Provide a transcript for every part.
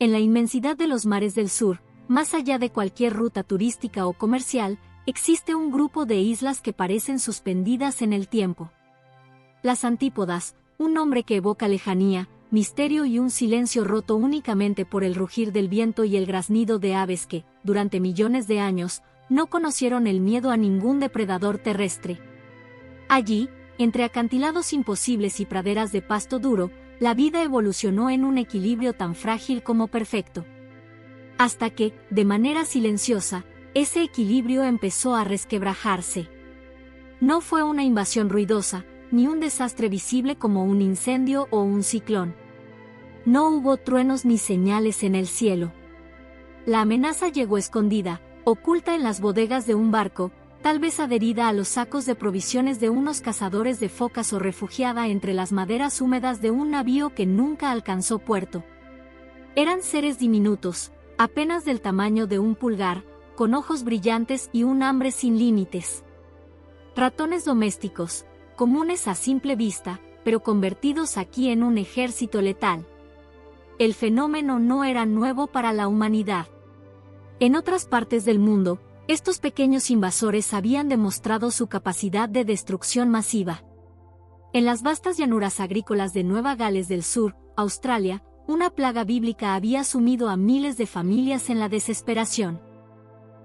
En la inmensidad de los mares del sur, más allá de cualquier ruta turística o comercial, existe un grupo de islas que parecen suspendidas en el tiempo. Las Antípodas, un nombre que evoca lejanía, misterio y un silencio roto únicamente por el rugir del viento y el graznido de aves que, durante millones de años, no conocieron el miedo a ningún depredador terrestre. Allí, entre acantilados imposibles y praderas de pasto duro, la vida evolucionó en un equilibrio tan frágil como perfecto. Hasta que, de manera silenciosa, ese equilibrio empezó a resquebrajarse. No fue una invasión ruidosa, ni un desastre visible como un incendio o un ciclón. No hubo truenos ni señales en el cielo. La amenaza llegó escondida, oculta en las bodegas de un barco, tal vez adherida a los sacos de provisiones de unos cazadores de focas o refugiada entre las maderas húmedas de un navío que nunca alcanzó puerto. Eran seres diminutos, apenas del tamaño de un pulgar, con ojos brillantes y un hambre sin límites. Ratones domésticos, comunes a simple vista, pero convertidos aquí en un ejército letal. El fenómeno no era nuevo para la humanidad. En otras partes del mundo, estos pequeños invasores habían demostrado su capacidad de destrucción masiva. En las vastas llanuras agrícolas de Nueva Gales del Sur, Australia, una plaga bíblica había sumido a miles de familias en la desesperación.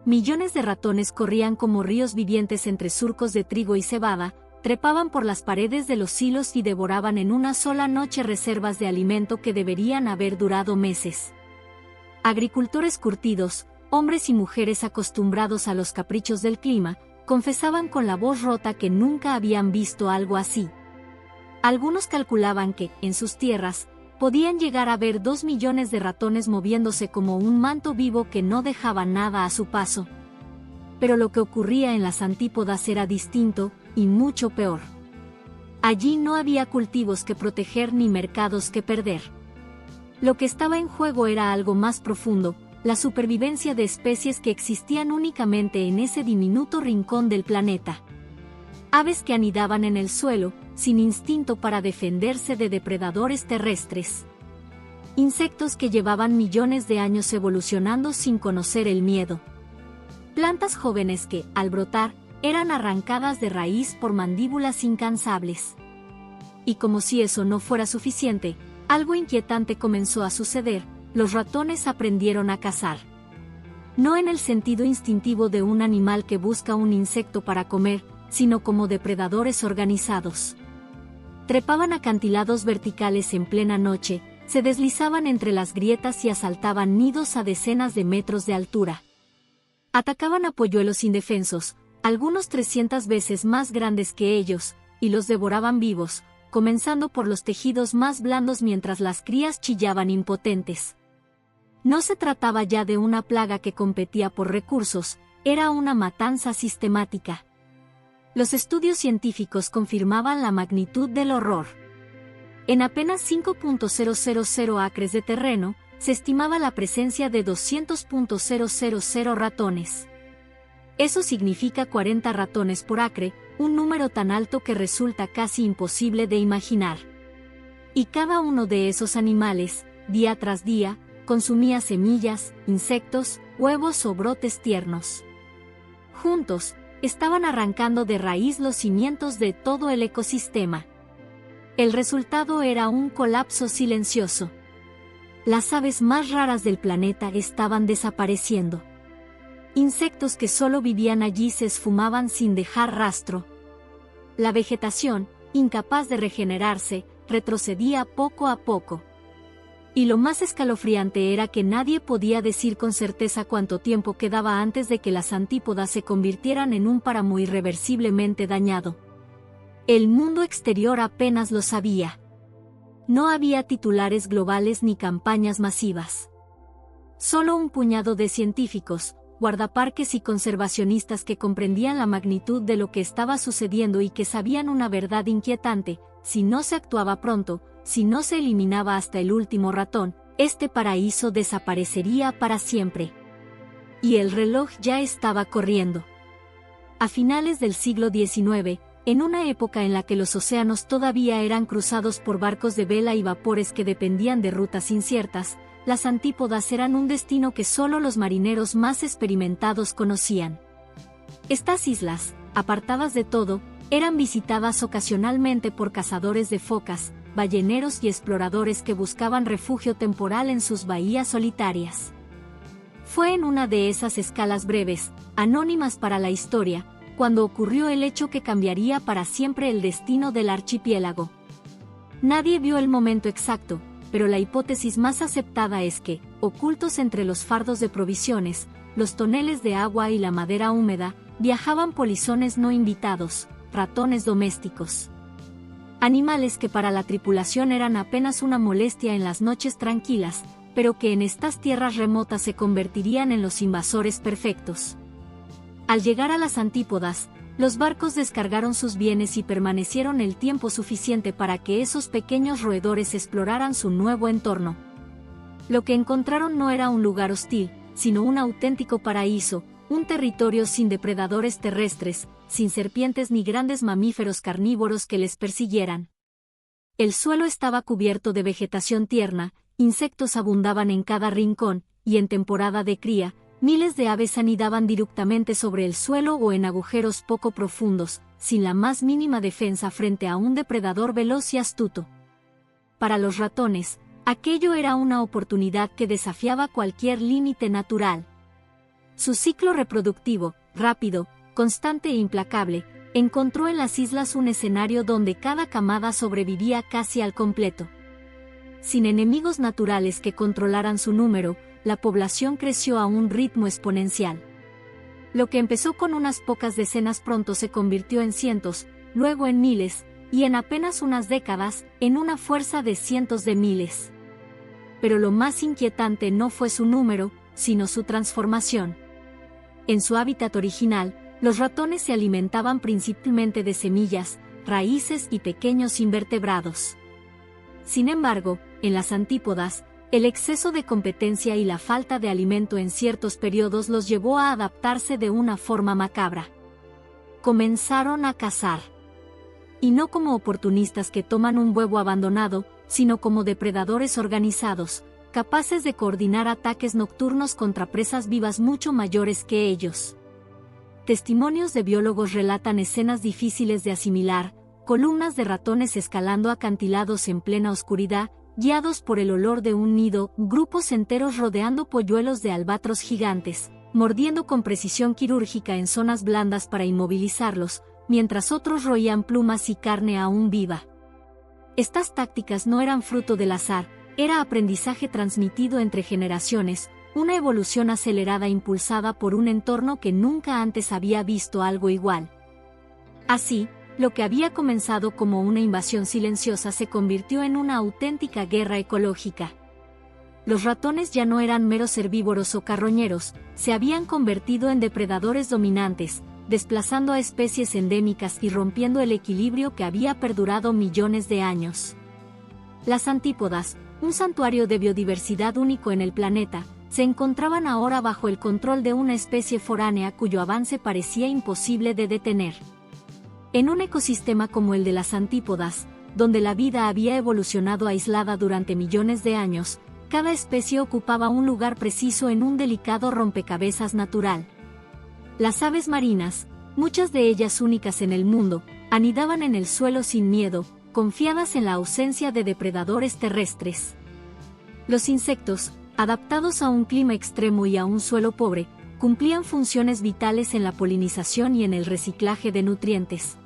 Millones de ratones corrían como ríos vivientes entre surcos de trigo y cebada, trepaban por las paredes de los silos y devoraban en una sola noche reservas de alimento que deberían haber durado meses. Agricultores curtidos, hombres y mujeres acostumbrados a los caprichos del clima, confesaban con la voz rota que nunca habían visto algo así. Algunos calculaban que, en sus tierras, podían llegar a ver 2 millones de ratones moviéndose como un manto vivo que no dejaba nada a su paso. Pero lo que ocurría en las Antípodas era distinto, y mucho peor. Allí no había cultivos que proteger ni mercados que perder. Lo que estaba en juego era algo más profundo, la supervivencia de especies que existían únicamente en ese diminuto rincón del planeta. Aves que anidaban en el suelo, sin instinto para defenderse de depredadores terrestres. Insectos que llevaban millones de años evolucionando sin conocer el miedo. Plantas jóvenes que, al brotar, eran arrancadas de raíz por mandíbulas incansables. Y como si eso no fuera suficiente, algo inquietante comenzó a suceder: los ratones aprendieron a cazar. No en el sentido instintivo de un animal que busca un insecto para comer, sino como depredadores organizados. Trepaban acantilados verticales en plena noche, se deslizaban entre las grietas y asaltaban nidos a decenas de metros de altura. Atacaban a polluelos indefensos, algunos 300 veces más grandes que ellos, y los devoraban vivos, comenzando por los tejidos más blandos mientras las crías chillaban impotentes. No se trataba ya de una plaga que competía por recursos, era una matanza sistemática. Los estudios científicos confirmaban la magnitud del horror. En apenas 5.000 acres de terreno, se estimaba la presencia de 200.000 ratones. Eso significa 40 ratones por acre, un número tan alto que resulta casi imposible de imaginar. Y cada uno de esos animales, día tras día, consumía semillas, insectos, huevos o brotes tiernos. Juntos, estaban arrancando de raíz los cimientos de todo el ecosistema. El resultado era un colapso silencioso. Las aves más raras del planeta estaban desapareciendo. Insectos que solo vivían allí se esfumaban sin dejar rastro. La vegetación, incapaz de regenerarse, retrocedía poco a poco. Y lo más escalofriante era que nadie podía decir con certeza cuánto tiempo quedaba antes de que las Antípodas se convirtieran en un páramo irreversiblemente dañado. El mundo exterior apenas lo sabía. No había titulares globales ni campañas masivas. Solo un puñado de científicos, guardaparques y conservacionistas que comprendían la magnitud de lo que estaba sucediendo y que sabían una verdad inquietante: si no se actuaba pronto, si no se eliminaba hasta el último ratón, este paraíso desaparecería para siempre. Y el reloj ya estaba corriendo. A finales del siglo XIX, en una época en la que los océanos todavía eran cruzados por barcos de vela y vapores que dependían de rutas inciertas, las antípodas eran un destino que solo los marineros más experimentados conocían. Estas islas, apartadas de todo, eran visitadas ocasionalmente por cazadores de focas, balleneros y exploradores que buscaban refugio temporal en sus bahías solitarias. Fue en una de esas escalas breves, anónimas para la historia, cuando ocurrió el hecho que cambiaría para siempre el destino del archipiélago. Nadie vio el momento exacto, pero la hipótesis más aceptada es que, ocultos entre los fardos de provisiones, los toneles de agua y la madera húmeda, viajaban polizones no invitados, ratones domésticos. Animales que para la tripulación eran apenas una molestia en las noches tranquilas, pero que en estas tierras remotas se convertirían en los invasores perfectos. Al llegar a las antípodas, los barcos descargaron sus bienes y permanecieron el tiempo suficiente para que esos pequeños roedores exploraran su nuevo entorno. Lo que encontraron no era un lugar hostil, sino un auténtico paraíso, un territorio sin depredadores terrestres, sin serpientes ni grandes mamíferos carnívoros que les persiguieran. El suelo estaba cubierto de vegetación tierna, insectos abundaban en cada rincón, y en temporada de cría, miles de aves anidaban directamente sobre el suelo o en agujeros poco profundos, sin la más mínima defensa frente a un depredador veloz y astuto. Para los ratones, aquello era una oportunidad que desafiaba cualquier límite natural. Su ciclo reproductivo, rápido, constante e implacable, encontró en las islas un escenario donde cada camada sobrevivía casi al completo. Sin enemigos naturales que controlaran su número, la población creció a un ritmo exponencial. Lo que empezó con unas pocas decenas pronto se convirtió en cientos, luego en miles, y en apenas unas décadas, en una fuerza de cientos de miles. Pero lo más inquietante no fue su número, sino su transformación. En su hábitat original, los ratones se alimentaban principalmente de semillas, raíces y pequeños invertebrados. Sin embargo, en las antípodas, el exceso de competencia y la falta de alimento en ciertos periodos los llevó a adaptarse de una forma macabra. Comenzaron a cazar. Y no como oportunistas que toman un huevo abandonado, sino como depredadores organizados, capaces de coordinar ataques nocturnos contra presas vivas mucho mayores que ellos. Testimonios de biólogos relatan escenas difíciles de asimilar, columnas de ratones escalando acantilados en plena oscuridad, guiados por el olor de un nido, grupos enteros rodeando polluelos de albatros gigantes, mordiendo con precisión quirúrgica en zonas blandas para inmovilizarlos, mientras otros roían plumas y carne aún viva. Estas tácticas no eran fruto del azar, era aprendizaje transmitido entre generaciones, una evolución acelerada impulsada por un entorno que nunca antes había visto algo igual. Así, lo que había comenzado como una invasión silenciosa se convirtió en una auténtica guerra ecológica. Los ratones ya no eran meros herbívoros o carroñeros, se habían convertido en depredadores dominantes, desplazando a especies endémicas y rompiendo el equilibrio que había perdurado millones de años. Las antípodas, un santuario de biodiversidad único en el planeta, se encontraban ahora bajo el control de una especie foránea cuyo avance parecía imposible de detener. En un ecosistema como el de las antípodas, donde la vida había evolucionado aislada durante millones de años, cada especie ocupaba un lugar preciso en un delicado rompecabezas natural. Las aves marinas, muchas de ellas únicas en el mundo, anidaban en el suelo sin miedo, confiadas en la ausencia de depredadores terrestres. Los insectos, adaptados a un clima extremo y a un suelo pobre, cumplían funciones vitales en la polinización y en el reciclaje de nutrientes.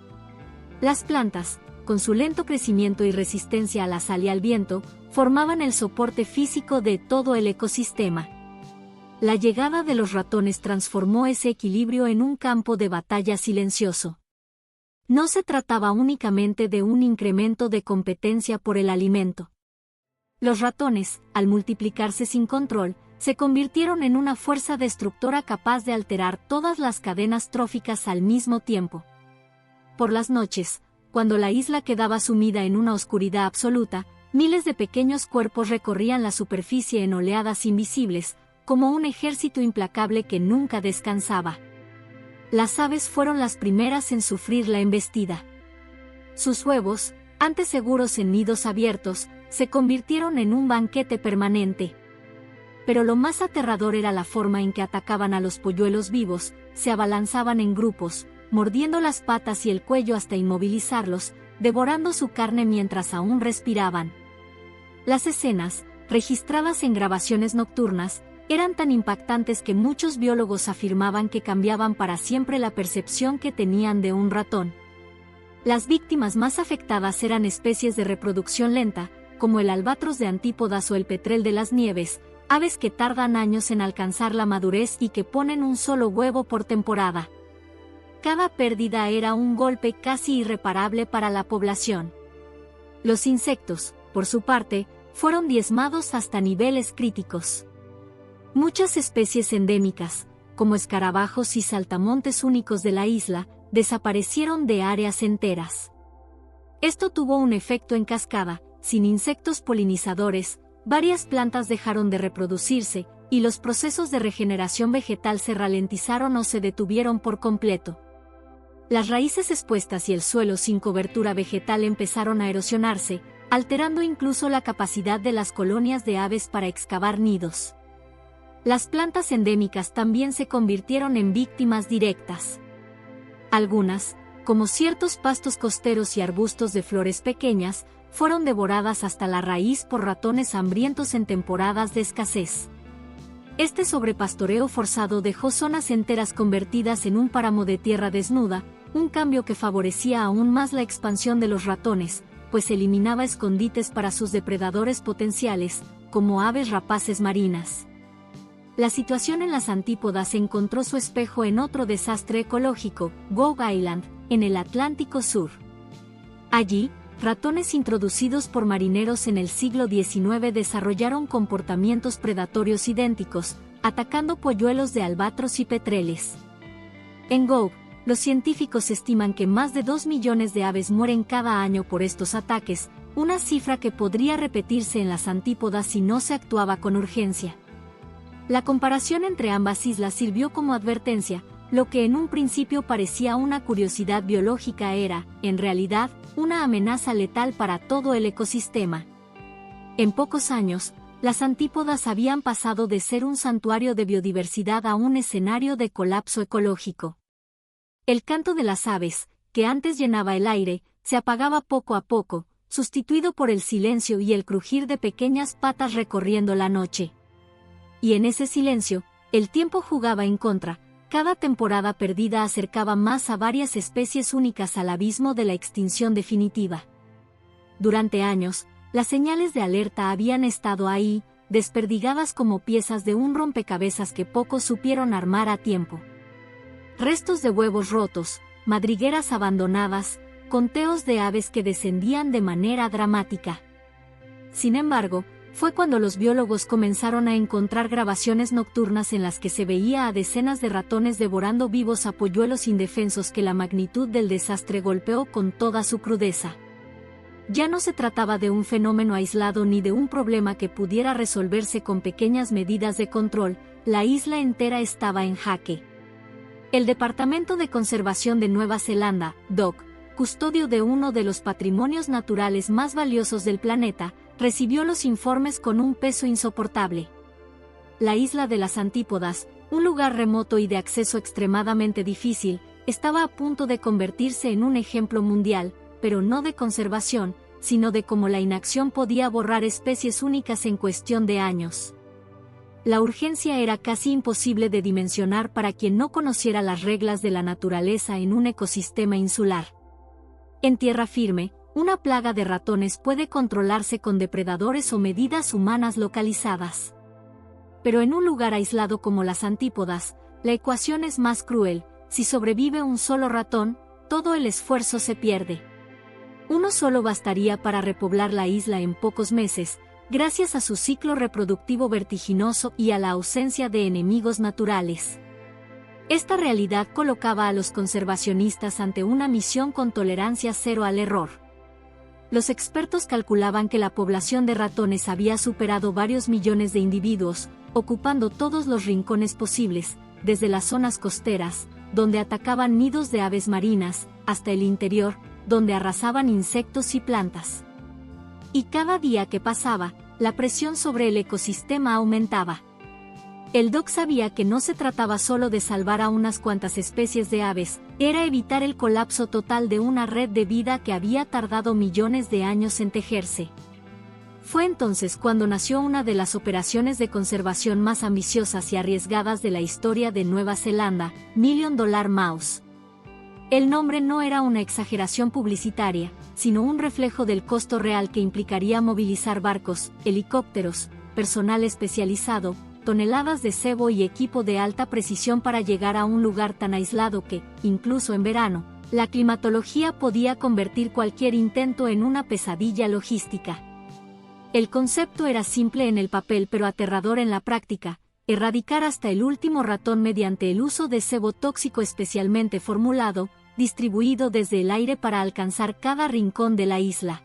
Las plantas, con su lento crecimiento y resistencia a la sal y al viento, formaban el soporte físico de todo el ecosistema. La llegada de los ratones transformó ese equilibrio en un campo de batalla silencioso. No se trataba únicamente de un incremento de competencia por el alimento. Los ratones, al multiplicarse sin control, se convirtieron en una fuerza destructora capaz de alterar todas las cadenas tróficas al mismo tiempo. Por las noches, cuando la isla quedaba sumida en una oscuridad absoluta, miles de pequeños cuerpos recorrían la superficie en oleadas invisibles, como un ejército implacable que nunca descansaba. Las aves fueron las primeras en sufrir la embestida. Sus huevos, antes seguros en nidos abiertos, se convirtieron en un banquete permanente. Pero lo más aterrador era la forma en que atacaban a los polluelos vivos, se abalanzaban en grupos, mordiendo las patas y el cuello hasta inmovilizarlos, devorando su carne mientras aún respiraban. Las escenas, registradas en grabaciones nocturnas, eran tan impactantes que muchos biólogos afirmaban que cambiaban para siempre la percepción que tenían de un ratón. Las víctimas más afectadas eran especies de reproducción lenta, como el albatros de antípodas o el petrel de las nieves, aves que tardan años en alcanzar la madurez y que ponen un solo huevo por temporada. Cada pérdida era un golpe casi irreparable para la población. Los insectos, por su parte, fueron diezmados hasta niveles críticos. Muchas especies endémicas, como escarabajos y saltamontes únicos de la isla, desaparecieron de áreas enteras. Esto tuvo un efecto en cascada. Sin insectos polinizadores, varias plantas dejaron de reproducirse, y los procesos de regeneración vegetal se ralentizaron o se detuvieron por completo. Las raíces expuestas y el suelo sin cobertura vegetal empezaron a erosionarse, alterando incluso la capacidad de las colonias de aves para excavar nidos. Las plantas endémicas también se convirtieron en víctimas directas. Algunas, como ciertos pastos costeros y arbustos de flores pequeñas, fueron devoradas hasta la raíz por ratones hambrientos en temporadas de escasez. Este sobrepastoreo forzado dejó zonas enteras convertidas en un páramo de tierra desnuda, un cambio que favorecía aún más la expansión de los ratones, pues eliminaba escondites para sus depredadores potenciales, como aves rapaces marinas. La situación en las antípodas encontró su espejo en otro desastre ecológico, Gough Island, en el Atlántico Sur. Allí, ratones introducidos por marineros en el siglo XIX desarrollaron comportamientos predatorios idénticos, atacando polluelos de albatros y petreles. En Gough, los científicos estiman que más de 2 millones de aves mueren cada año por estos ataques, una cifra que podría repetirse en las antípodas si no se actuaba con urgencia. La comparación entre ambas islas sirvió como advertencia. Lo que en un principio parecía una curiosidad biológica era, en realidad, una amenaza letal para todo el ecosistema. En pocos años, las antípodas habían pasado de ser un santuario de biodiversidad a un escenario de colapso ecológico. El canto de las aves, que antes llenaba el aire, se apagaba poco a poco, sustituido por el silencio y el crujir de pequeñas patas recorriendo la noche. Y en ese silencio, el tiempo jugaba en contra. Cada temporada perdida acercaba más a varias especies únicas al abismo de la extinción definitiva. Durante años, las señales de alerta habían estado ahí, desperdigadas como piezas de un rompecabezas que pocos supieron armar a tiempo. Restos de huevos rotos, madrigueras abandonadas, conteos de aves que descendían de manera dramática. Sin embargo, fue cuando los biólogos comenzaron a encontrar grabaciones nocturnas en las que se veía a decenas de ratones devorando vivos a polluelos indefensos que la magnitud del desastre golpeó con toda su crudeza. Ya no se trataba de un fenómeno aislado ni de un problema que pudiera resolverse con pequeñas medidas de control, la isla entera estaba en jaque. El Departamento de Conservación de Nueva Zelanda, DOC, custodio de uno de los patrimonios naturales más valiosos del planeta, recibió los informes con un peso insoportable. La isla de las Antípodas, un lugar remoto y de acceso extremadamente difícil, estaba a punto de convertirse en un ejemplo mundial, pero no de conservación, sino de cómo la inacción podía borrar especies únicas en cuestión de años. La urgencia era casi imposible de dimensionar para quien no conociera las reglas de la naturaleza en un ecosistema insular. En tierra firme, una plaga de ratones puede controlarse con depredadores o medidas humanas localizadas. Pero en un lugar aislado como las Antípodas, la ecuación es más cruel. Si sobrevive un solo ratón, todo el esfuerzo se pierde. Uno solo bastaría para repoblar la isla en pocos meses, gracias a su ciclo reproductivo vertiginoso y a la ausencia de enemigos naturales. Esta realidad colocaba a los conservacionistas ante una misión con tolerancia cero al error. Los expertos calculaban que la población de ratones había superado varios millones de individuos, ocupando todos los rincones posibles, desde las zonas costeras, donde atacaban nidos de aves marinas, hasta el interior, donde arrasaban insectos y plantas. Y cada día que pasaba, la presión sobre el ecosistema aumentaba. El Doc sabía que no se trataba solo de salvar a unas cuantas especies de aves, era evitar el colapso total de una red de vida que había tardado millones de años en tejerse. Fue entonces cuando nació una de las operaciones de conservación más ambiciosas y arriesgadas de la historia de Nueva Zelanda, Million Dollar Mouse. El nombre no era una exageración publicitaria, sino un reflejo del costo real que implicaría movilizar barcos, helicópteros, personal especializado, toneladas de cebo y equipo de alta precisión para llegar a un lugar tan aislado que, incluso en verano, la climatología podía convertir cualquier intento en una pesadilla logística. El concepto era simple en el papel pero aterrador en la práctica: erradicar hasta el último ratón mediante el uso de cebo tóxico especialmente formulado, distribuido desde el aire para alcanzar cada rincón de la isla.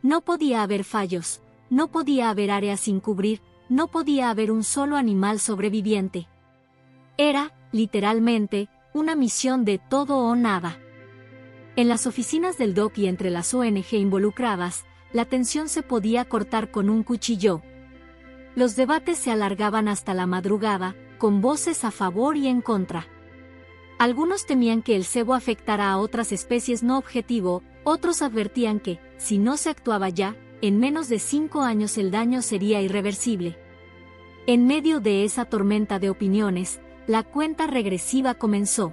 No podía haber fallos, no podía haber áreas sin cubrir, no podía haber un solo animal sobreviviente. Era, literalmente, una misión de todo o nada. En las oficinas del DOC y entre las ONG involucradas, la tensión se podía cortar con un cuchillo. Los debates se alargaban hasta la madrugada, con voces a favor y en contra. Algunos temían que el cebo afectara a otras especies no objetivo, otros advertían que, si no se actuaba ya, en menos de 5 años el daño sería irreversible. En medio de esa tormenta de opiniones, la cuenta regresiva comenzó.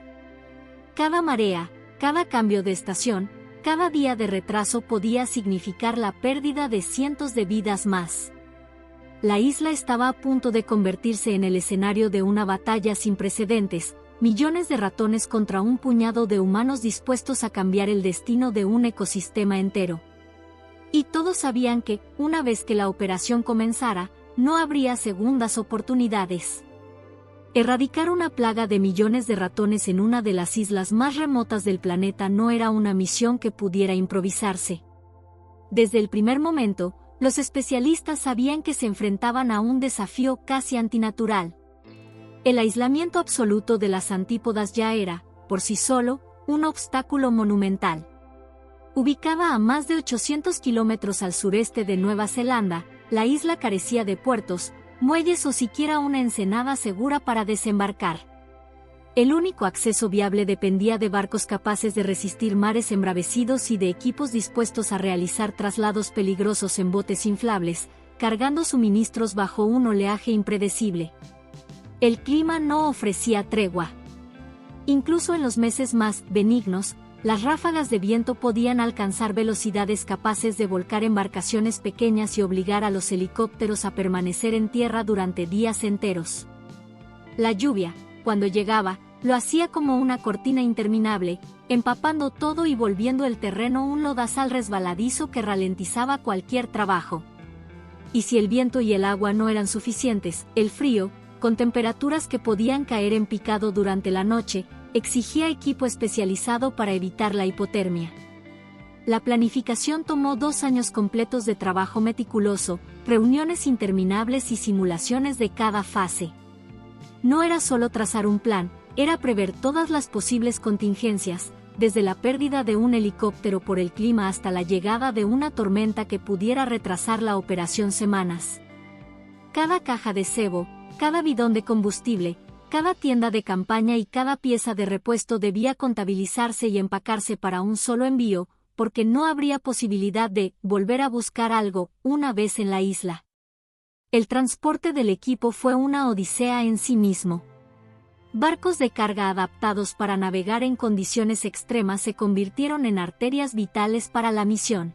Cada marea, cada cambio de estación, cada día de retraso podía significar la pérdida de cientos de vidas más. La isla estaba a punto de convertirse en el escenario de una batalla sin precedentes, millones de ratones contra un puñado de humanos dispuestos a cambiar el destino de un ecosistema entero. Y todos sabían que, una vez que la operación comenzara, no habría segundas oportunidades. Erradicar una plaga de millones de ratones en una de las islas más remotas del planeta no era una misión que pudiera improvisarse. Desde el primer momento, los especialistas sabían que se enfrentaban a un desafío casi antinatural. El aislamiento absoluto de las antípodas ya era, por sí solo, un obstáculo monumental. Ubicada a más de 800 kilómetros al sureste de Nueva Zelanda, la isla carecía de puertos, muelles o siquiera una ensenada segura para desembarcar. El único acceso viable dependía de barcos capaces de resistir mares embravecidos y de equipos dispuestos a realizar traslados peligrosos en botes inflables, cargando suministros bajo un oleaje impredecible. El clima no ofrecía tregua. Incluso en los meses más benignos, las ráfagas de viento podían alcanzar velocidades capaces de volcar embarcaciones pequeñas y obligar a los helicópteros a permanecer en tierra durante días enteros. La lluvia, cuando llegaba, lo hacía como una cortina interminable, empapando todo y volviendo el terreno un lodazal resbaladizo que ralentizaba cualquier trabajo. Y si el viento y el agua no eran suficientes, el frío, con temperaturas que podían caer en picado durante la noche, exigía equipo especializado para evitar la hipotermia. La planificación tomó 2 años completos de trabajo meticuloso, reuniones interminables y simulaciones de cada fase. No era solo trazar un plan, era prever todas las posibles contingencias, desde la pérdida de un helicóptero por el clima hasta la llegada de una tormenta que pudiera retrasar la operación semanas. Cada caja de cebo, cada bidón de combustible, cada tienda de campaña y cada pieza de repuesto debía contabilizarse y empacarse para un solo envío, porque no habría posibilidad de volver a buscar algo una vez en la isla. El transporte del equipo fue una odisea en sí mismo. Barcos de carga adaptados para navegar en condiciones extremas se convirtieron en arterias vitales para la misión.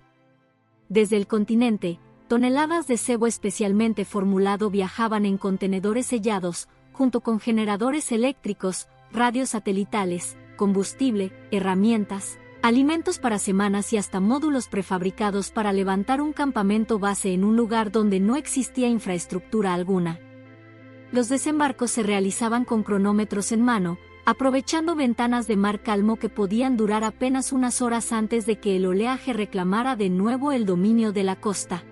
Desde el continente, toneladas de cebo especialmente formulado viajaban en contenedores sellados, junto con generadores eléctricos, radios satelitales, combustible, herramientas, alimentos para semanas y hasta módulos prefabricados para levantar un campamento base en un lugar donde no existía infraestructura alguna. Los desembarcos se realizaban con cronómetros en mano, aprovechando ventanas de mar calmo que podían durar apenas unas horas antes de que el oleaje reclamara de nuevo el dominio de la costa.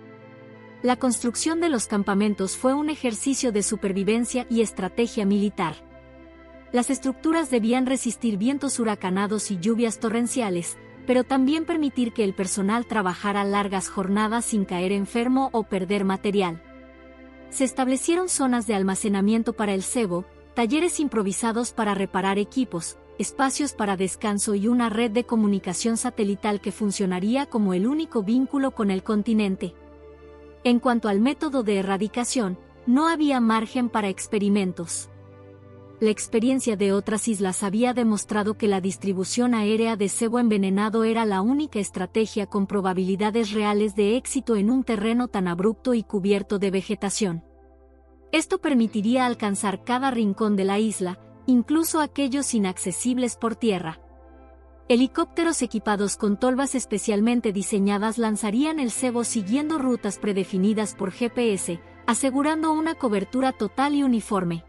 La construcción de los campamentos fue un ejercicio de supervivencia y estrategia militar. Las estructuras debían resistir vientos huracanados y lluvias torrenciales, pero también permitir que el personal trabajara largas jornadas sin caer enfermo o perder material. se establecieron zonas de almacenamiento para el cebo, talleres improvisados para reparar equipos, espacios para descanso y una red de comunicación satelital que funcionaría como el único vínculo con el continente. En cuanto al método de erradicación, no había margen para experimentos. La experiencia de otras islas había demostrado que la distribución aérea de cebo envenenado era la única estrategia con probabilidades reales de éxito en un terreno tan abrupto y cubierto de vegetación. Esto permitiría alcanzar cada rincón de la isla, incluso aquellos inaccesibles por tierra. Helicópteros equipados con tolvas especialmente diseñadas lanzarían el cebo siguiendo rutas predefinidas por GPS, asegurando una cobertura total y uniforme.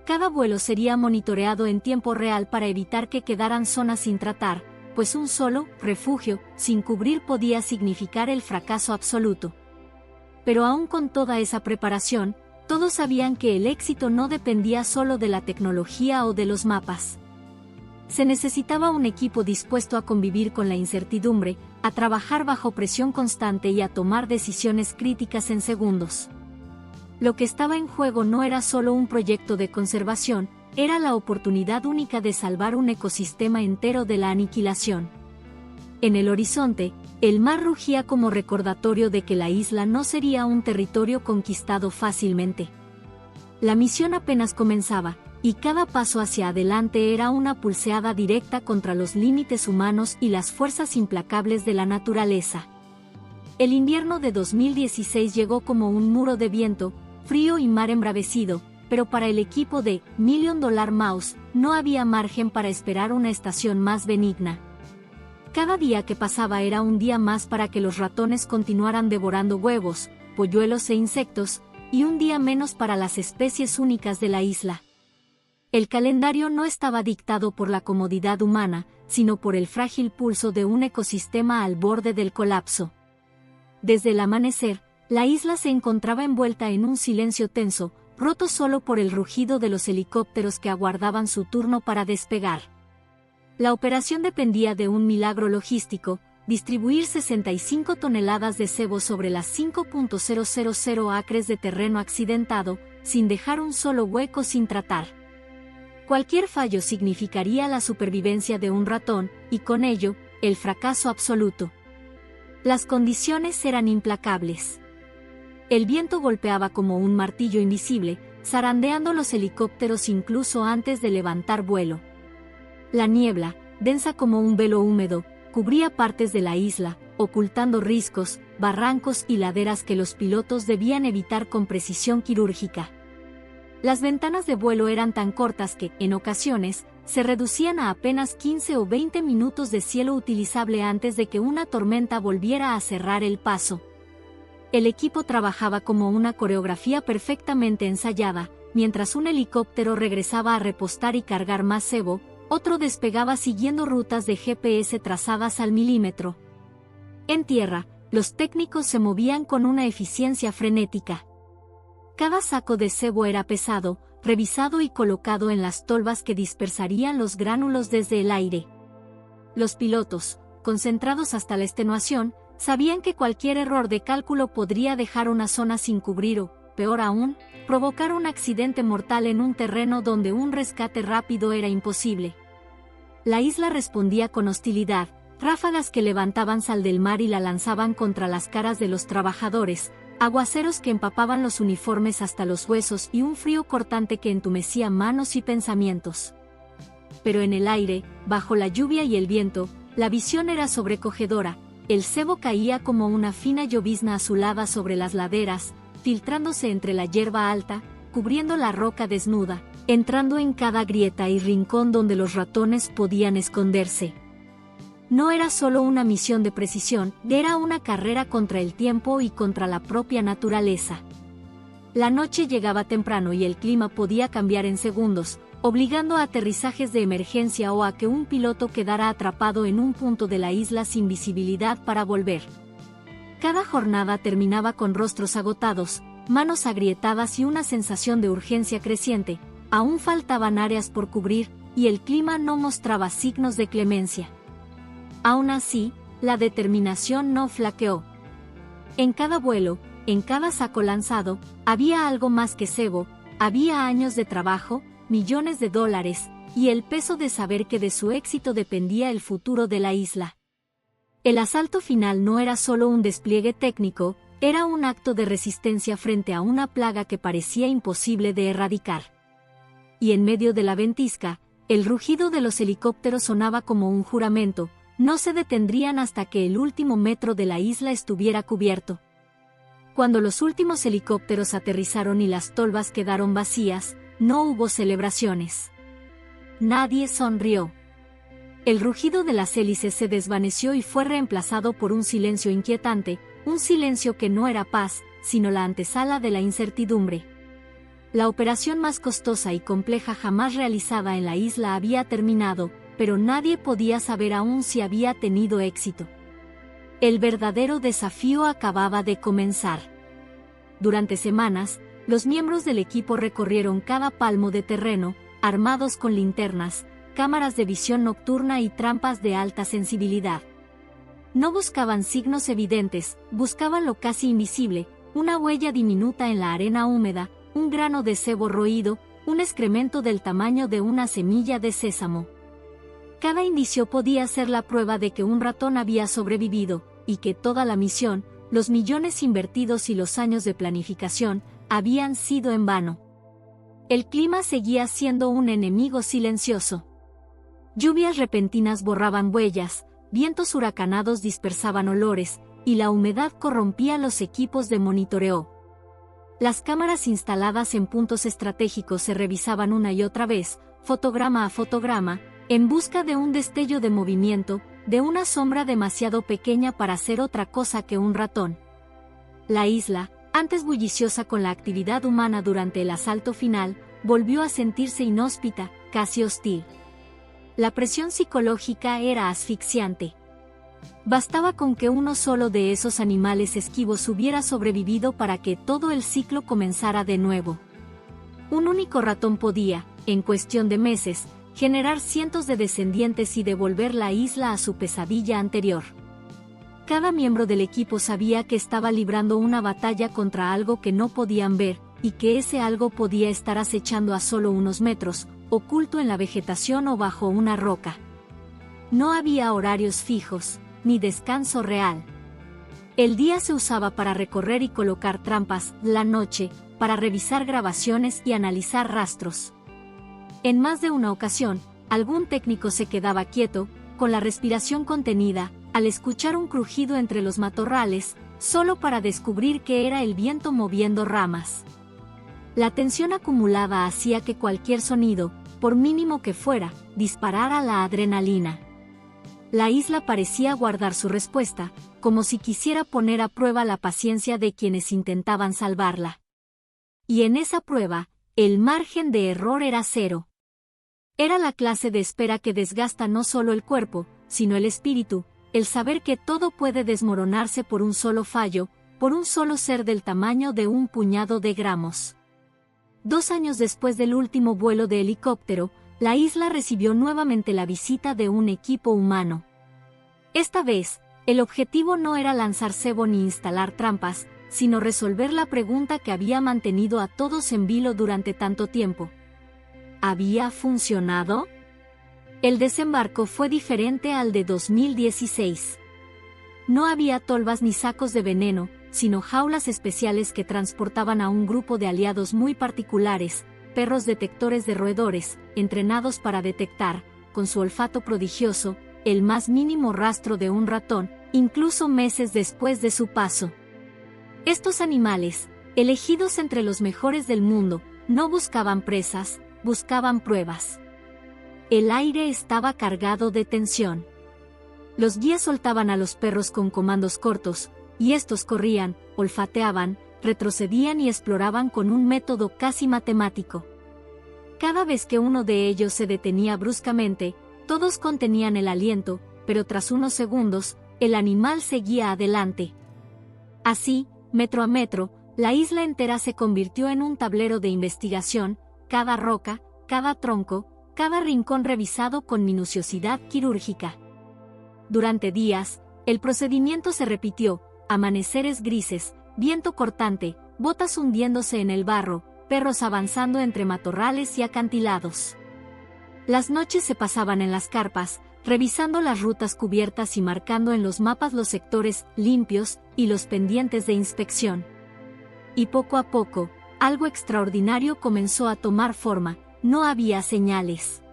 Cada vuelo sería monitoreado en tiempo real para evitar que quedaran zonas sin tratar, pues un solo refugio sin cubrir podía significar el fracaso absoluto. Pero aún con toda esa preparación, todos sabían que el éxito no dependía solo de la tecnología o de los mapas. Se necesitaba un equipo dispuesto a convivir con la incertidumbre, a trabajar bajo presión constante y a tomar decisiones críticas en segundos. Lo que estaba en juego no era solo un proyecto de conservación, era la oportunidad única de salvar un ecosistema entero de la aniquilación. En el horizonte, el mar rugía como recordatorio de que la isla no sería un territorio conquistado fácilmente. La misión apenas comenzaba, y cada paso hacia adelante era una pulseada directa contra los límites humanos y las fuerzas implacables de la naturaleza. El invierno de 2016 llegó como un muro de viento, frío y mar embravecido, pero para el equipo de $1 Million Mouse no había margen para esperar una estación más benigna. Cada día que pasaba era un día más para que los ratones continuaran devorando huevos, polluelos e insectos, y un día menos para las especies únicas de la isla. El calendario no estaba dictado por la comodidad humana, sino por el frágil pulso de un ecosistema al borde del colapso. Desde el amanecer, la isla se encontraba envuelta en un silencio tenso, roto solo por el rugido de los helicópteros que aguardaban su turno para despegar. La operación dependía de un milagro logístico: distribuir 65 toneladas de cebo sobre las 5.000 acres de terreno accidentado, sin dejar un solo hueco sin tratar. Cualquier fallo significaría la supervivencia de un ratón, y con ello, el fracaso absoluto. Las condiciones eran implacables. El viento golpeaba como un martillo invisible, zarandeando los helicópteros incluso antes de levantar vuelo. La niebla, densa como un velo húmedo, cubría partes de la isla, ocultando riscos, barrancos y laderas que los pilotos debían evitar con precisión quirúrgica. Las ventanas de vuelo eran tan cortas que, en ocasiones, se reducían a apenas 15 o 20 minutos de cielo utilizable antes de que una tormenta volviera a cerrar el paso. El equipo trabajaba como una coreografía perfectamente ensayada, mientras un helicóptero regresaba a repostar y cargar más cebo, otro despegaba siguiendo rutas de GPS trazadas al milímetro. En tierra, los técnicos se movían con una eficiencia frenética. Cada saco de cebo era pesado, revisado y colocado en las tolvas que dispersarían los gránulos desde el aire. Los pilotos, concentrados hasta la extenuación, sabían que cualquier error de cálculo podría dejar una zona sin cubrir o, peor aún, provocar un accidente mortal en un terreno donde un rescate rápido era imposible. La isla respondía con hostilidad, ráfagas que levantaban sal del mar y la lanzaban contra las caras de los trabajadores, aguaceros que empapaban los uniformes hasta los huesos y un frío cortante que entumecía manos y pensamientos. Pero en el aire, bajo la lluvia y el viento, la visión era sobrecogedora. El cebo caía como una fina llovizna azulada sobre las laderas, filtrándose entre la hierba alta, cubriendo la roca desnuda, entrando en cada grieta y rincón donde los ratones podían esconderse. No era solo una misión de precisión, era una carrera contra el tiempo y contra la propia naturaleza. La noche llegaba temprano y el clima podía cambiar en segundos, obligando a aterrizajes de emergencia o a que un piloto quedara atrapado en un punto de la isla sin visibilidad para volver. Cada jornada terminaba con rostros agotados, manos agrietadas y una sensación de urgencia creciente. Aún faltaban áreas por cubrir, y el clima no mostraba signos de clemencia. Aún así, la determinación no flaqueó. En cada vuelo, en cada saco lanzado, había algo más que cebo, había años de trabajo, millones de dólares, y el peso de saber que de su éxito dependía el futuro de la isla. El asalto final no era solo un despliegue técnico, era un acto de resistencia frente a una plaga que parecía imposible de erradicar. Y en medio de la ventisca, el rugido de los helicópteros sonaba como un juramento: no se detendrían hasta que el último metro de la isla estuviera cubierto. Cuando los últimos helicópteros aterrizaron y las tolvas quedaron vacías, no hubo celebraciones. Nadie sonrió. El rugido de las hélices se desvaneció y fue reemplazado por un silencio inquietante, un silencio que no era paz, sino la antesala de la incertidumbre. La operación más costosa y compleja jamás realizada en la isla había terminado, pero nadie podía saber aún si había tenido éxito. El verdadero desafío acababa de comenzar. Durante semanas, los miembros del equipo recorrieron cada palmo de terreno, armados con linternas, cámaras de visión nocturna y trampas de alta sensibilidad. No buscaban signos evidentes, buscaban lo casi invisible, una huella diminuta en la arena húmeda, un grano de cebo roído, un excremento del tamaño de una semilla de sésamo. Cada indicio podía ser la prueba de que un ratón había sobrevivido, y que toda la misión, los millones invertidos y los años de planificación, habían sido en vano. El clima seguía siendo un enemigo silencioso. Lluvias repentinas borraban huellas, vientos huracanados dispersaban olores, y la humedad corrompía los equipos de monitoreo. Las cámaras instaladas en puntos estratégicos se revisaban una y otra vez, fotograma a fotograma, en busca de un destello de movimiento, de una sombra demasiado pequeña para ser otra cosa que un ratón. La isla, antes bulliciosa con la actividad humana durante el asalto final, volvió a sentirse inhóspita, casi hostil. La presión psicológica era asfixiante. Bastaba con que uno solo de esos animales esquivos hubiera sobrevivido para que todo el ciclo comenzara de nuevo. Un único ratón podía, en cuestión de meses, generar cientos de descendientes y devolver la isla a su pesadilla anterior. Cada miembro del equipo sabía que estaba librando una batalla contra algo que no podían ver, y que ese algo podía estar acechando a solo unos metros, oculto en la vegetación o bajo una roca. No había horarios fijos, ni descanso real. El día se usaba para recorrer y colocar trampas, la noche, para revisar grabaciones y analizar rastros. En más de una ocasión, algún técnico se quedaba quieto, con la respiración contenida, al escuchar un crujido entre los matorrales, solo para descubrir que era el viento moviendo ramas. La tensión acumulada hacía que cualquier sonido, por mínimo que fuera, disparara la adrenalina. La isla parecía guardar su respuesta, como si quisiera poner a prueba la paciencia de quienes intentaban salvarla. Y en esa prueba, el margen de error era cero. Era la clase de espera que desgasta no solo el cuerpo, sino el espíritu, el saber que todo puede desmoronarse por un solo fallo, por un solo ser del tamaño de un puñado de gramos. 2 años después del último vuelo de helicóptero, la isla recibió nuevamente la visita de un equipo humano. Esta vez, el objetivo no era lanzar cebo ni instalar trampas, sino resolver la pregunta que había mantenido a todos en vilo durante tanto tiempo. ¿Había funcionado? El desembarco fue diferente al de 2016. No había tolvas ni sacos de veneno, sino jaulas especiales que transportaban a un grupo de aliados muy particulares, perros detectores de roedores, entrenados para detectar, con su olfato prodigioso, el más mínimo rastro de un ratón, incluso meses después de su paso. Estos animales, elegidos entre los mejores del mundo, no buscaban presas, buscaban pruebas. El aire estaba cargado de tensión. Los guías soltaban a los perros con comandos cortos, y estos corrían, olfateaban, retrocedían y exploraban con un método casi matemático. Cada vez que uno de ellos se detenía bruscamente, todos contenían el aliento, pero tras unos segundos, el animal seguía adelante. Así, metro a metro, la isla entera se convirtió en un tablero de investigación, cada roca, cada tronco, cada rincón revisado con minuciosidad quirúrgica. Durante días, el procedimiento se repitió: amaneceres grises, viento cortante, botas hundiéndose en el barro, perros avanzando entre matorrales y acantilados. Las noches se pasaban en las carpas, revisando las rutas cubiertas y marcando en los mapas los sectores limpios y los pendientes de inspección. Y poco a poco, algo extraordinario comenzó a tomar forma. No había señales.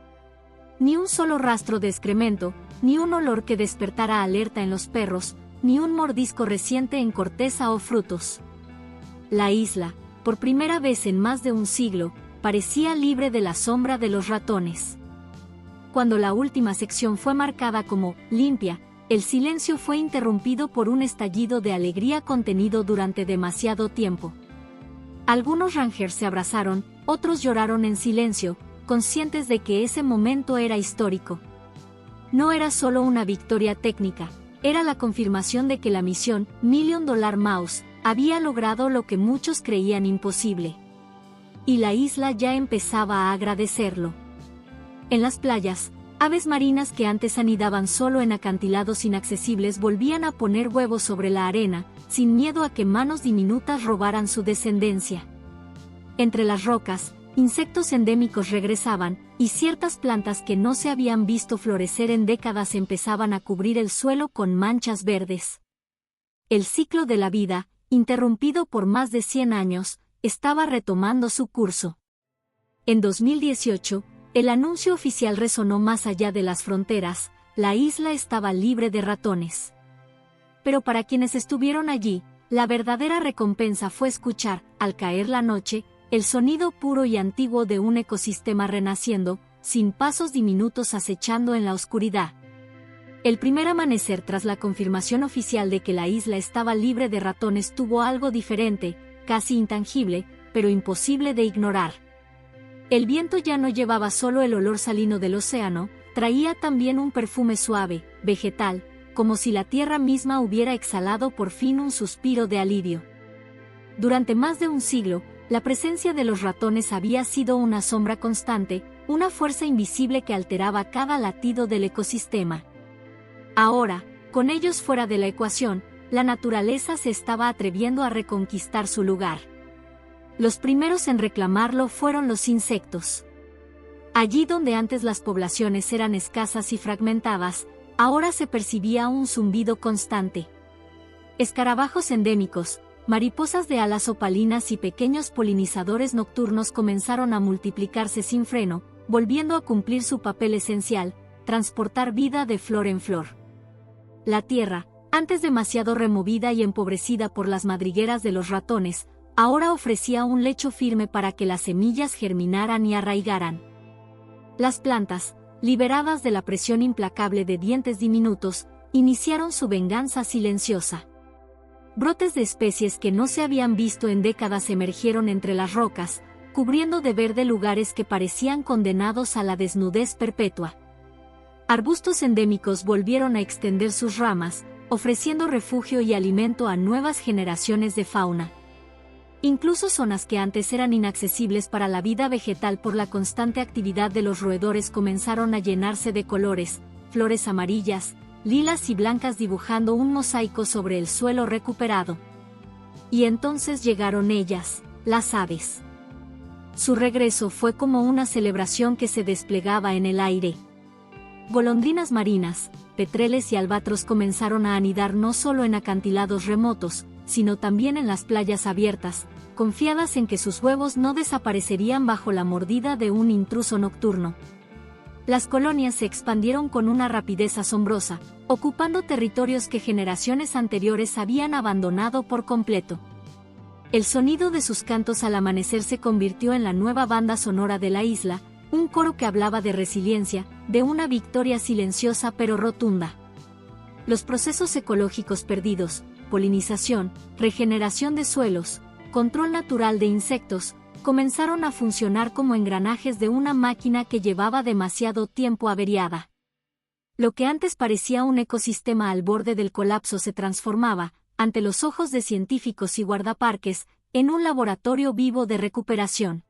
Ni un solo rastro de excremento, ni un olor que despertara alerta en los perros, ni un mordisco reciente en corteza o frutos. La isla, por primera vez en más de un siglo, parecía libre de la sombra de los ratones. Cuando la última sección fue marcada como limpia, el silencio fue interrumpido por un estallido de alegría contenido durante demasiado tiempo. Algunos rangers se abrazaron, otros lloraron en silencio, conscientes de que ese momento era histórico. No era solo una victoria técnica, era la confirmación de que la misión Million Dollar Mouse había logrado lo que muchos creían imposible. Y la isla ya empezaba a agradecerlo. En las playas, aves marinas que antes anidaban solo en acantilados inaccesibles volvían a poner huevos sobre la arena, sin miedo a que manos diminutas robaran su descendencia. Entre las rocas, insectos endémicos regresaban, y ciertas plantas que no se habían visto florecer en décadas empezaban a cubrir el suelo con manchas verdes. El ciclo de la vida, interrumpido por más de 100 años, estaba retomando su curso. En 2018, el anuncio oficial resonó más allá de las fronteras: la isla estaba libre de ratones. Pero para quienes estuvieron allí, la verdadera recompensa fue escuchar, al caer la noche, el sonido puro y antiguo de un ecosistema renaciendo, sin pasos diminutos acechando en la oscuridad. El primer amanecer tras la confirmación oficial de que la isla estaba libre de ratones tuvo algo diferente, casi intangible, pero imposible de ignorar. El viento ya no llevaba solo el olor salino del océano, traía también un perfume suave, vegetal, como si la tierra misma hubiera exhalado por fin un suspiro de alivio. Durante más de un siglo, la presencia de los ratones había sido una sombra constante, una fuerza invisible que alteraba cada latido del ecosistema. Ahora, con ellos fuera de la ecuación, la naturaleza se estaba atreviendo a reconquistar su lugar. Los primeros en reclamarlo fueron los insectos. Allí donde antes las poblaciones eran escasas y fragmentadas, ahora se percibía un zumbido constante. Escarabajos endémicos, mariposas de alas opalinas y pequeños polinizadores nocturnos comenzaron a multiplicarse sin freno, volviendo a cumplir su papel esencial: transportar vida de flor en flor. La tierra, antes demasiado removida y empobrecida por las madrigueras de los ratones, ahora ofrecía un lecho firme para que las semillas germinaran y arraigaran. Las plantas, liberadas de la presión implacable de dientes diminutos, iniciaron su venganza silenciosa. Brotes de especies que no se habían visto en décadas emergieron entre las rocas, cubriendo de verde lugares que parecían condenados a la desnudez perpetua. Arbustos endémicos volvieron a extender sus ramas, ofreciendo refugio y alimento a nuevas generaciones de fauna. Incluso zonas que antes eran inaccesibles para la vida vegetal por la constante actividad de los roedores comenzaron a llenarse de colores: flores amarillas, lilas y blancas dibujando un mosaico sobre el suelo recuperado. Y entonces llegaron ellas, las aves. Su regreso fue como una celebración que se desplegaba en el aire. Golondrinas marinas, petreles y albatros comenzaron a anidar no solo en acantilados remotos, sino también en las playas abiertas, confiadas en que sus huevos no desaparecerían bajo la mordida de un intruso nocturno. Las colonias se expandieron con una rapidez asombrosa, ocupando territorios que generaciones anteriores habían abandonado por completo. El sonido de sus cantos al amanecer se convirtió en la nueva banda sonora de la isla, un coro que hablaba de resiliencia, de una victoria silenciosa pero rotunda. Los procesos ecológicos perdidos, polinización, regeneración de suelos, control natural de insectos, comenzaron a funcionar como engranajes de una máquina que llevaba demasiado tiempo averiada. Lo que antes parecía un ecosistema al borde del colapso se transformaba, ante los ojos de científicos y guardaparques, en un laboratorio vivo de recuperación.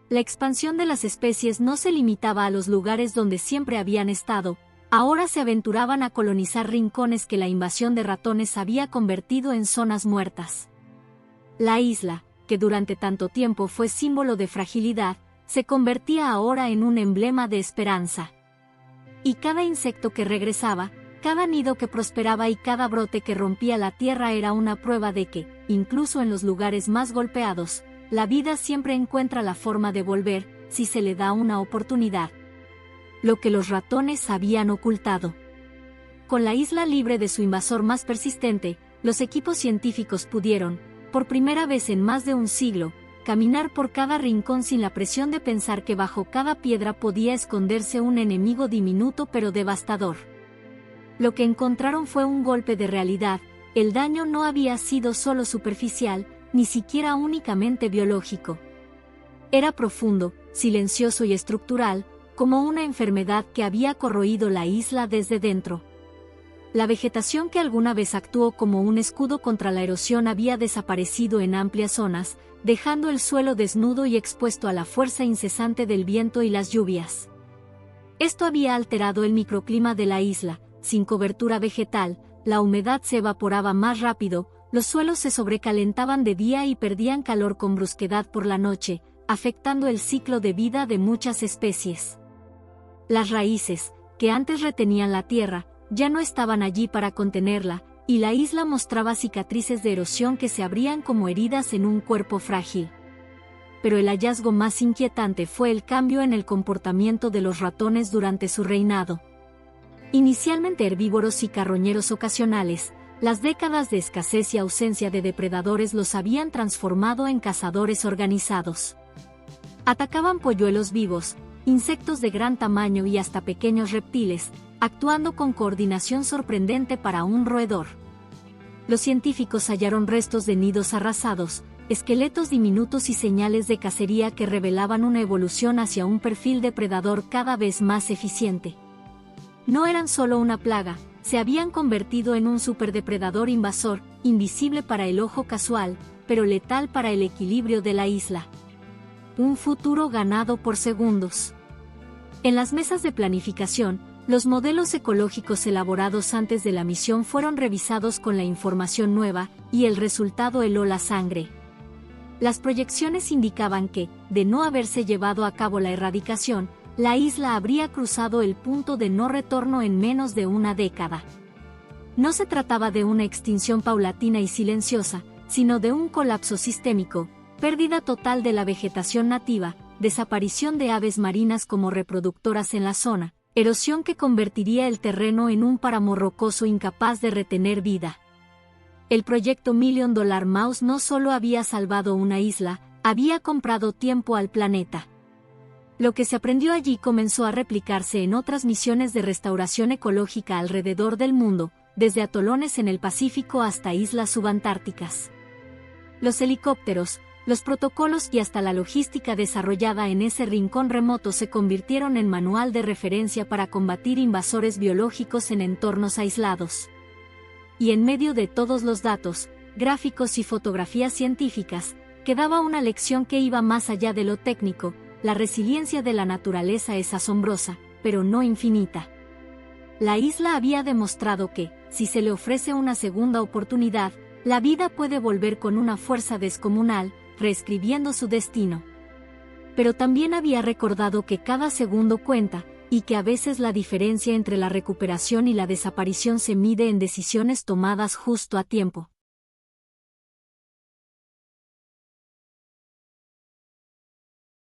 La expansión de las especies no se limitaba a los lugares donde siempre habían estado, ahora se aventuraban a colonizar rincones que la invasión de ratones había convertido en zonas muertas. La isla, que durante tanto tiempo fue símbolo de fragilidad, se convertía ahora en un emblema de esperanza. Y cada insecto que regresaba, cada nido que prosperaba y cada brote que rompía la tierra era una prueba de que, incluso en los lugares más golpeados, la vida siempre encuentra la forma de volver, si se le da una oportunidad. Lo que los ratones habían ocultado. Con la isla libre de su invasor más persistente, los equipos científicos pudieron, por primera vez en más de un siglo, caminar por cada rincón sin la presión de pensar que bajo cada piedra podía esconderse un enemigo diminuto pero devastador. Lo que encontraron fue un golpe de realidad. El daño no había sido solo superficial, ni siquiera únicamente biológico. Era profundo, silencioso y estructural, como una enfermedad que había corroído la isla desde dentro. La vegetación que alguna vez actuó como un escudo contra la erosión había desaparecido en amplias zonas, dejando el suelo desnudo y expuesto a la fuerza incesante del viento y las lluvias. Esto había alterado el microclima de la isla. Sin cobertura vegetal, la humedad se evaporaba más rápido, los suelos se sobrecalentaban de día y perdían calor con brusquedad por la noche, afectando el ciclo de vida de muchas especies. Las raíces, que antes retenían la tierra, ya no estaban allí para contenerla, y la isla mostraba cicatrices de erosión que se abrían como heridas en un cuerpo frágil. Pero el hallazgo más inquietante fue el cambio en el comportamiento de los ratones durante su reinado. Inicialmente herbívoros y carroñeros ocasionales, las décadas de escasez y ausencia de depredadores los habían transformado en cazadores organizados. Atacaban polluelos vivos, insectos de gran tamaño y hasta pequeños reptiles, actuando con coordinación sorprendente para un roedor. Los científicos hallaron restos de nidos arrasados, esqueletos diminutos y señales de cacería que revelaban una evolución hacia un perfil depredador cada vez más eficiente. No eran solo una plaga, se habían convertido en un superdepredador invasor, invisible para el ojo casual, pero letal para el equilibrio de la isla. Un futuro ganado por segundos. En las mesas de planificación, los modelos ecológicos elaborados antes de la misión fueron revisados con la información nueva, y el resultado heló la sangre. Las proyecciones indicaban que, de no haberse llevado a cabo la erradicación, la isla habría cruzado el punto de no retorno en menos de una década. No se trataba de una extinción paulatina y silenciosa, sino de un colapso sistémico, pérdida total de la vegetación nativa, desaparición de aves marinas como reproductoras en la zona, erosión que convertiría el terreno en un páramo rocoso incapaz de retener vida. El proyecto $1 Million Mouse no solo había salvado una isla, había comprado tiempo al planeta. Lo que se aprendió allí comenzó a replicarse en otras misiones de restauración ecológica alrededor del mundo, desde atolones en el Pacífico hasta islas subantárticas. Los helicópteros, los protocolos y hasta la logística desarrollada en ese rincón remoto se convirtieron en manual de referencia para combatir invasores biológicos en entornos aislados. Y en medio de todos los datos, gráficos y fotografías científicas, quedaba una lección que iba más allá de lo técnico. La resiliencia de la naturaleza es asombrosa, pero no infinita. La isla había demostrado que, si se le ofrece una segunda oportunidad, la vida puede volver con una fuerza descomunal, reescribiendo su destino. Pero también había recordado que cada segundo cuenta, y que a veces la diferencia entre la recuperación y la desaparición se mide en decisiones tomadas justo a tiempo.